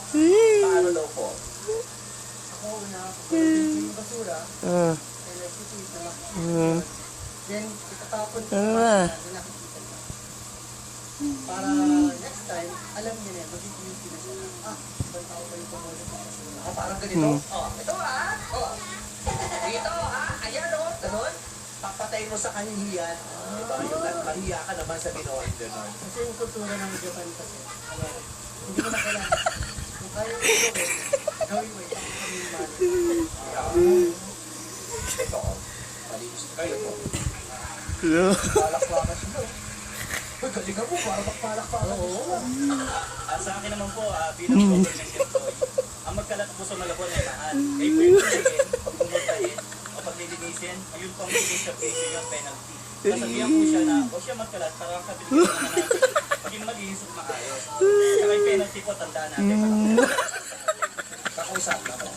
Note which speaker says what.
Speaker 1: Paano daw po?
Speaker 2: Ako una, yung basura, ay nagtitweet na makikita. Then, itatapon ko na nakikita niya. Para next time, alam niya na, mag-i-duty na siya. Ibang tao ba yung pumulot ng basura?
Speaker 1: Parang ganito. Ito Dito ayan ganun. Papatay mo sa kahihiyan. Diba? Yung kahiya ka naman sa Pinoy. Ganun.
Speaker 2: Kasi yung kultura ng Japan kasi, hindi mo na kailangan. Kung kaya mo gawin mo, ipakita mo yung mali.
Speaker 1: Ito, malinis kayo po. Palakpakan siya. Uy, galing ka po. Parang magpalakpakan. Oo.
Speaker 3: Sa akin naman po, bilang government employee, ang magkalat po sa Malabon ay mahal. Kayo po yung piliin, pagmumultahin, o paglilinisin, ayun po ang bigay sa presyo yung penalty. Sasabihan po siya na, o siya magkalat para kabilis naman natin, maging malinis at maayos. Saka yung penalty po, tandaan natin.
Speaker 1: Kakusap na ba?